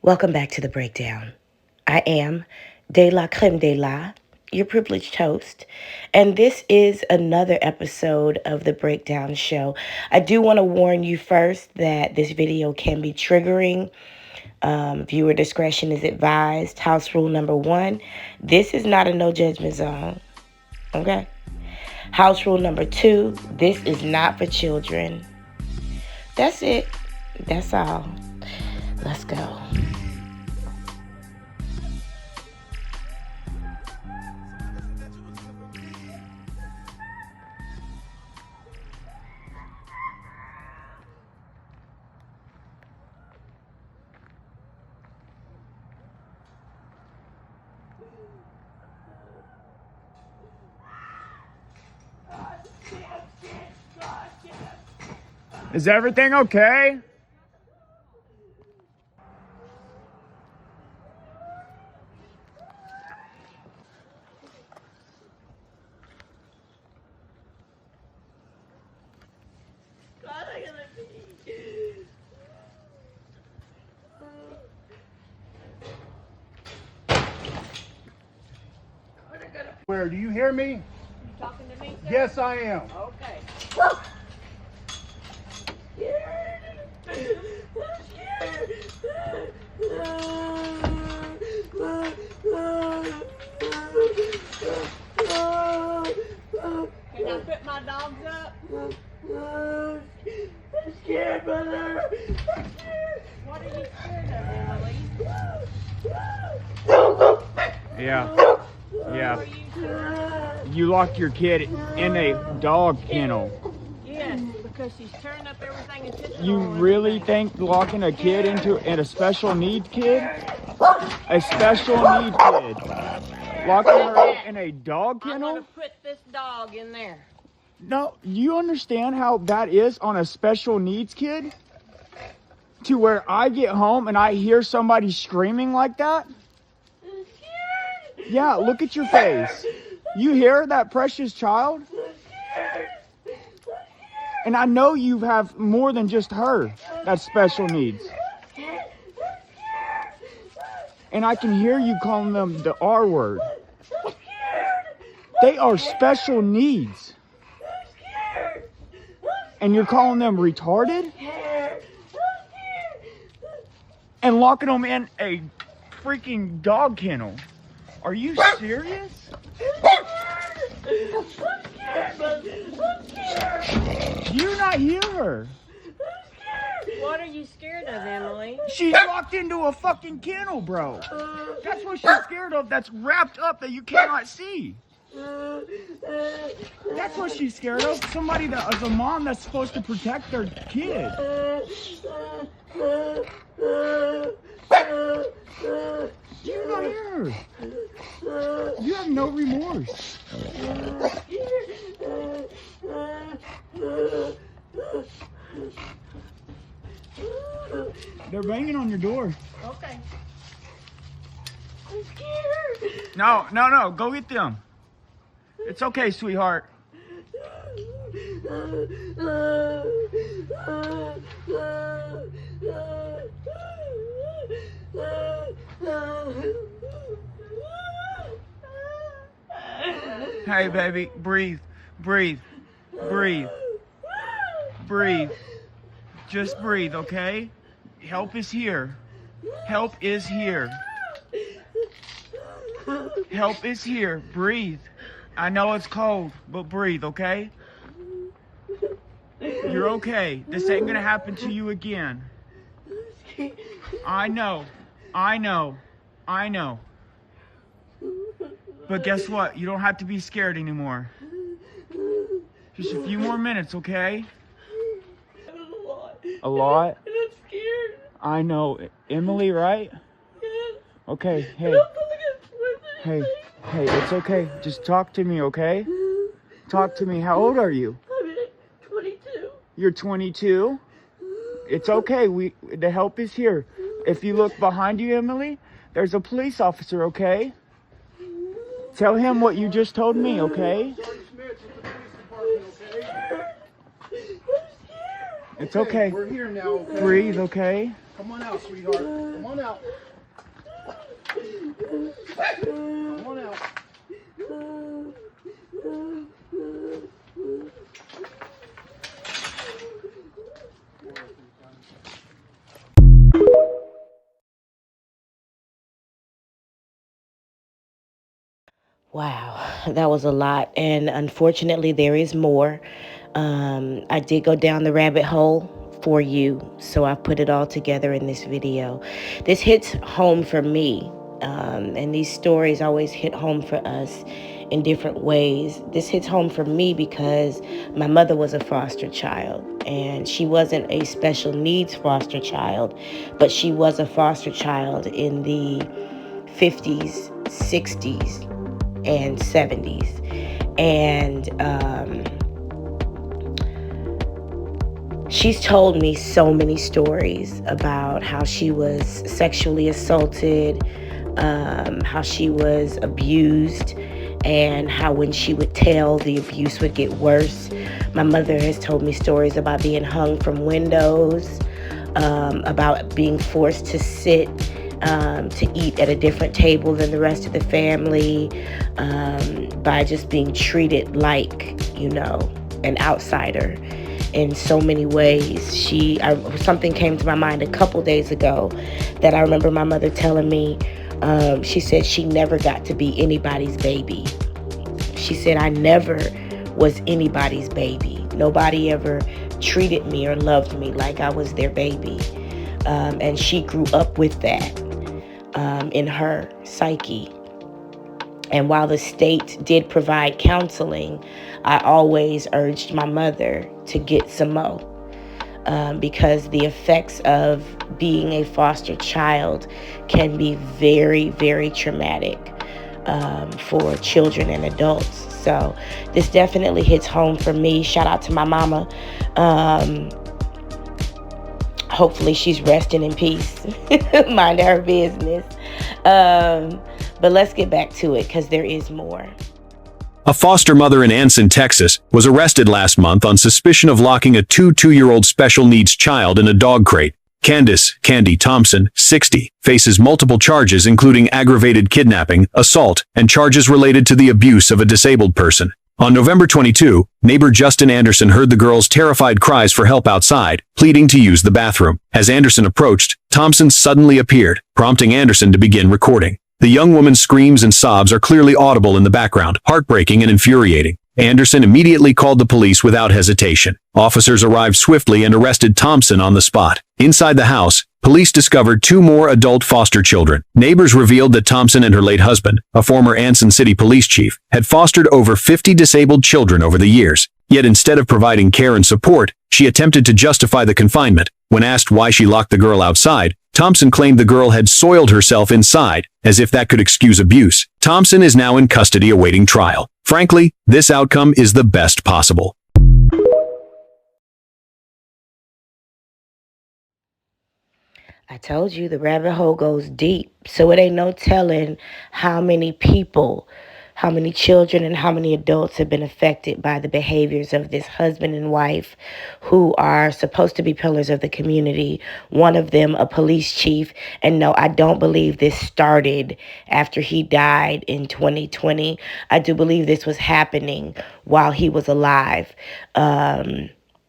Welcome back to the breakdown. I am De La Creme de la, your privileged host, and this is another episode of the Breakdown Show. I do want to warn you first that this video can be triggering. Viewer discretion is advised. House rule number one, this is not a no judgment zone. Okay? House rule number two, this is not for children. That's it. That's all. Let's go. Is everything okay? Where, do you hear me? You talking to me, sir? Yes, I am. Okay. Can I put my dogs up? I'm scared, brother. I'm scared. What are you scared of, Emily? Yeah. What Yeah. are you scared of? You locked your kid in a dog kennel. Yes, because she's tearing up everything and pissing You on really everything. think locking a kid in a special needs kid? A special needs kid. Locking her up in a dog I'm kennel? gonna put this dog in there. No, you understand how that is on a special needs kid? To where I get home and I hear somebody screaming like that? Yeah, look at your face. You hear that precious child? And I know you have more than just her that's special needs. And I can hear you calling them the R word. They are special needs. And you're calling them retarded? And locking them in a freaking dog kennel. Are you serious? Do you not hear her? What are you scared of, Emily? She's locked into a fucking kennel, bro. That's what she's scared of. That's wrapped up that you cannot see. That's what she's scared of. Somebody that is a mom that's supposed to protect their kid. Do you not hear her? You have no remorse. They're banging on your door. Okay. I'm scared. No. Go get them. It's okay, sweetheart. Hey, baby, breathe. Just breathe, okay? Help is here. Help is here. Breathe. I know it's cold, but breathe, okay? You're okay. This ain't gonna happen to you again. I know. But guess what? You don't have to be scared anymore. Just a few more minutes, okay? A lot? And I'm scared. I know. Emily, right? Yes. Okay, hey. Don't go against Hey, it's okay. Just talk to me, okay? Talk to me. How old are you? I'm 22. You're 22? It's okay. The help is here. If you look behind you, Emily, there's a police officer, okay? Tell him what you just told me, okay? Sergeant Smith with the police department, okay? It's okay. We're here now, okay? Breathe, okay? Come on out, sweetheart. Come on out. Come on out. Wow, that was a lot. And unfortunately, there is more. I did go down the rabbit hole for you, so I put it all together in this video. This hits home for me, and these stories always hit home for us in different ways. This hits home for me because my mother was a foster child, and she wasn't a special needs foster child, but she was a foster child in the 50s, 60s, and 70s. And she's told me so many stories about how she was sexually assaulted, how she was abused, and how when she would tell, the abuse would get worse. My mother has told me stories about being hung from windows, about being forced to sit to eat at a different table than the rest of the family, by just being treated like, an outsider in so many ways. Something came to my mind a couple days ago that I remember my mother telling me. She said she never got to be anybody's baby. She said, I never was anybody's baby. Nobody ever treated me or loved me like I was their baby. And she grew up with that in her psyche. And while the state did provide counseling, I always urged my mother to get some more, because the effects of being a foster child can be very, very traumatic for children and adults. So this definitely hits home for me. Shout out to my mama. Hopefully she's resting in peace, minding her business. But let's get back to it, because there is more. A foster mother in Anson, Texas, was arrested last month on suspicion of locking a two-year-old special needs child in a dog crate. Candy Thompson, 60, faces multiple charges including aggravated kidnapping, assault, and charges related to the abuse of a disabled person. On November 22, neighbor Justin Anderson heard the girl's terrified cries for help outside, pleading to use the bathroom. As Anderson approached, Thompson suddenly appeared, prompting Anderson to begin recording. The young woman's screams and sobs are clearly audible in the background, heartbreaking and infuriating. Anderson immediately called the police without hesitation. Officers arrived swiftly and arrested Thompson on the spot. Inside the house, police discovered 2 more adult foster children. Neighbors revealed that Thompson and her late husband, a former Anson City police chief, had fostered over 50 disabled children over the years. Yet instead of providing care and support, she attempted to justify the confinement. When asked why she locked the girl outside, Thompson claimed the girl had soiled herself inside, as if that could excuse abuse. Thompson is now in custody awaiting trial. Frankly, this outcome is the best possible. I told you the rabbit hole goes deep, so it ain't no telling how many people, how many children, and how many adults have been affected by the behaviors of this husband and wife who are supposed to be pillars of the community. One of them, a police chief. And no, I don't believe this started after he died in 2020. I do believe this was happening while he was alive.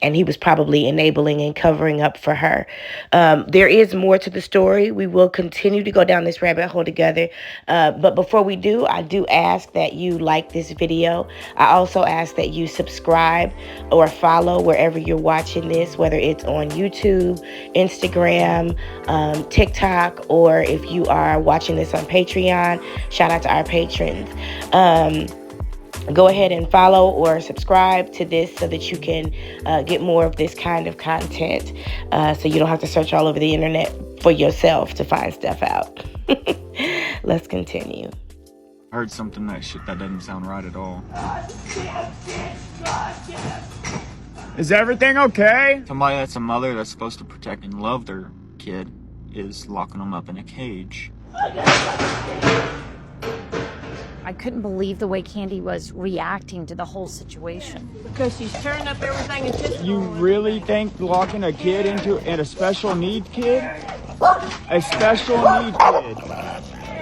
And he was probably enabling and covering up for her. There is more to the story. We will continue to go down this rabbit hole together. But before we do, I do ask that you like this video. I also ask that you subscribe or follow wherever you're watching this, whether it's on YouTube, Instagram, TikTok, or if you are watching this on Patreon. Shout out to our patrons. Go ahead and follow or subscribe to this so that you can get more of this kind of content, so you don't have to search all over the internet for yourself to find stuff out. Let's continue. I heard something that doesn't sound right at all. Is everything okay? Somebody that's a mother that's supposed to protect and love their kid is locking them up in a cage. I couldn't believe the way Candy was reacting to the whole situation. Because she's tearing up everything and pissing You on really everything. think locking a kid and a special needs kid? A special needs kid.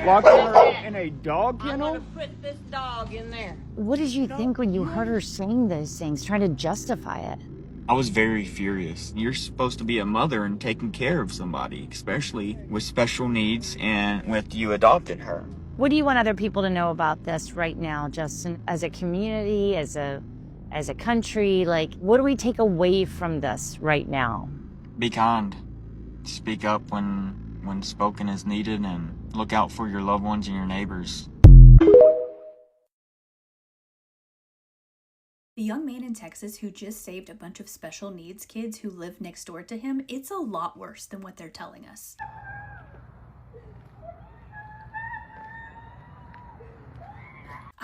Locking her up in a dog I'm kennel? gonna put this dog in there. What did you think when you heard her saying those things, trying to justify it? I was very furious. You're supposed to be a mother and taking care of somebody, especially with special needs and with you adopting her. What do you want other people to know about this right now, Justin? As a community, as a country, like, what do we take away from this right now? Be kind. Speak up when spoken is needed, and look out for your loved ones and your neighbors. The young man in Texas who just saved a bunch of special needs kids who live next door to him, it's a lot worse than what they're telling us.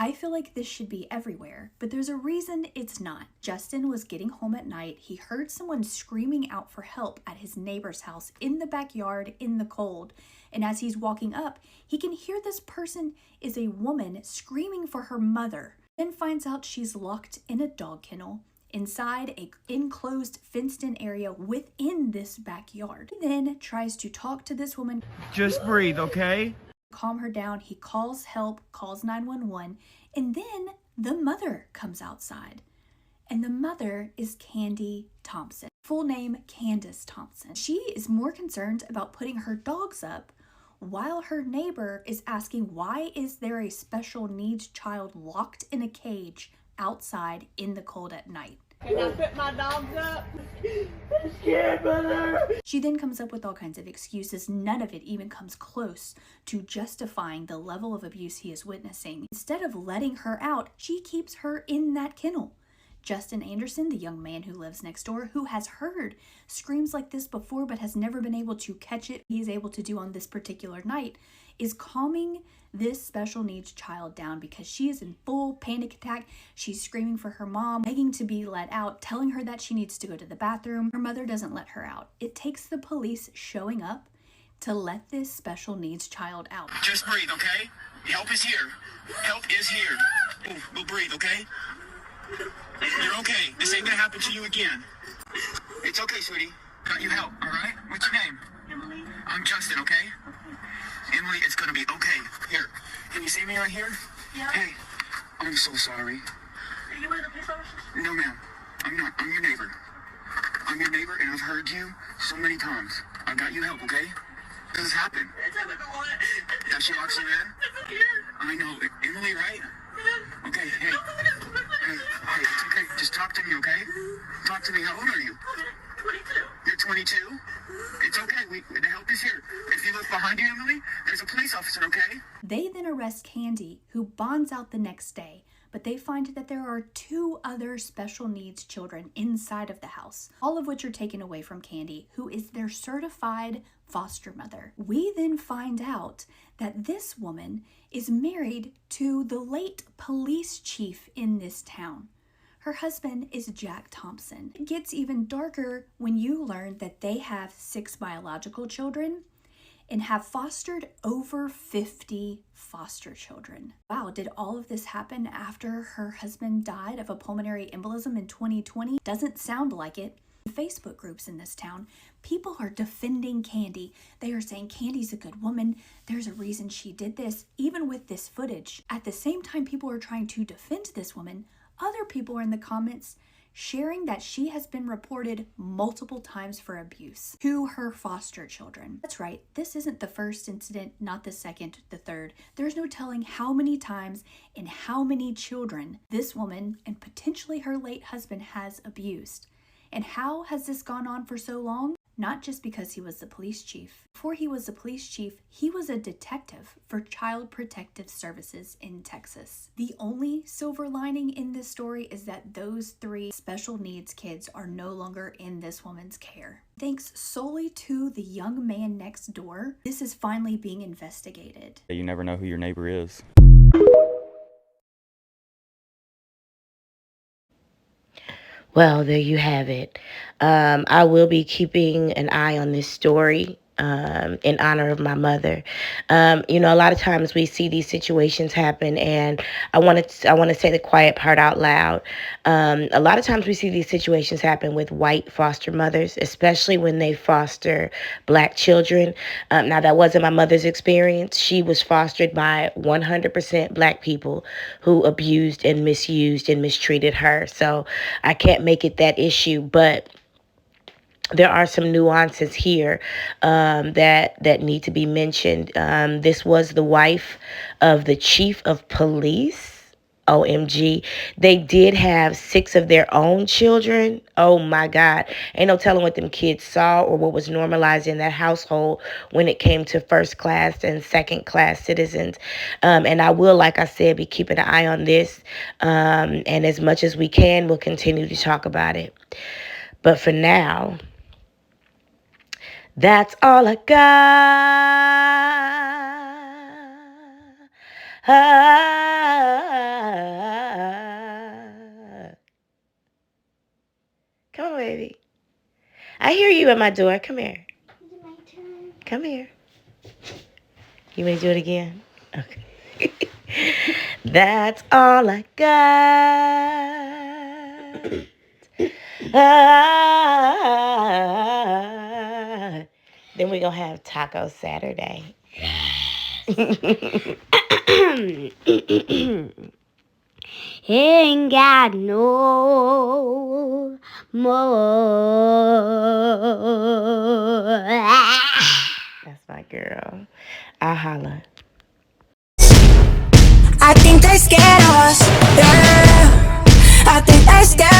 I feel like this should be everywhere, but there's a reason it's not. Justin was getting home at night. He heard someone screaming out for help at his neighbor's house in the backyard in the cold. And as he's walking up, he can hear this person is a woman screaming for her mother. Then finds out she's locked in a dog kennel inside a enclosed fenced-in area within this backyard. He then tries to talk to this woman. Just breathe, okay? Calm her down. He calls help, calls 911, and then the mother comes outside. And the mother is Candy Thompson. Full name, Candace Thompson. She is more concerned about putting her dogs up while her neighbor is asking, why is there a special needs child locked in a cage outside in the cold at night? Can I put my dogs up? She then comes up with all kinds of excuses. None of it even comes close to justifying the level of abuse he is witnessing. Instead of letting her out, she keeps her in that kennel. Justin Anderson, the young man who lives next door, who has heard screams like this before but has never been able to catch it, he is able to do on this particular night, is calming this special needs child down because she is in full panic attack. She's screaming for her mom, begging to be let out, telling her that she needs to go to the bathroom. Her mother doesn't let her out. It takes the police showing up to let this special needs child out. Just breathe, okay? Help is here. Help is here. We'll breathe, okay? You're okay. This ain't gonna happen to you again. It's okay, sweetie. Got you help, all right? What's your name? Emily. I'm Justin, okay? Emily, it's gonna be okay. Here. Can you see me right here? Yeah. Hey, I'm so sorry. Are you one of the police officers? No, ma'am. I'm not. I'm your neighbor. I'm your neighbor, and I've heard you so many times. I got you help, okay? This has happened. It's happened a lot. That she locks you in? It's weird. I know. Emily, right? Okay, hey. Hey, it's okay. Just talk to me, okay? Talk to me. How old are you? 22. You're 22? It's okay. The help is here. If you look behind you, Emily, there's a police officer, okay? They then arrest Candy, who bonds out the next day, but they find that there are 2 other special needs children inside of the house, all of which are taken away from Candy, who is their certified foster mother. We then find out that this woman is married to the late police chief in this town. Her husband is Jack Thompson. It gets even darker when you learn that they have 6 biological children and have fostered over 50 foster children. Wow, did all of this happen after her husband died of a pulmonary embolism in 2020? Doesn't sound like it. Facebook groups in this town, people are defending Candy. They are saying Candy's a good woman. There's a reason she did this, even with this footage. At the same time people are trying to defend this woman, other people are in the comments sharing that she has been reported multiple times for abuse to her foster children. That's right, this isn't the first incident, not the second, the third. There's no telling how many times and how many children this woman and potentially her late husband has abused. And how has this gone on for so long? Not just because he was the police chief. Before he was the police chief, he was a detective for Child Protective Services in Texas. The only silver lining in this story is that those 3 special needs kids are no longer in this woman's care. Thanks solely to the young man next door, this is finally being investigated. You never know who your neighbor is. Well, there you have it. I will be keeping an eye on this story in honor of my mother. You know, a lot of times we see these situations happen, and I want to say the quiet part out loud. A lot of times we see these situations happen with white foster mothers, especially when they foster black children. Now, that wasn't my mother's experience. She was fostered by 100% black people who abused and misused and mistreated her. So I can't make it that issue, but there are some nuances here that need to be mentioned. This was the wife of the chief of police. OMG. They did have 6 of their own children. Oh my God. Ain't no telling what them kids saw or what was normalized in that household when it came to first class and second class citizens. And I will, like I said, be keeping an eye on this. And as much as we can, we'll continue to talk about it. But for now, that's all I got. Come on, baby. I hear you at my door. Come here. Is it my turn? Come here. You want to do it again? Okay. That's all I got. Then we're going to have Taco Saturday. Ain't got no more. That's my girl. I holla. I think they scared of us, yeah. I think they scared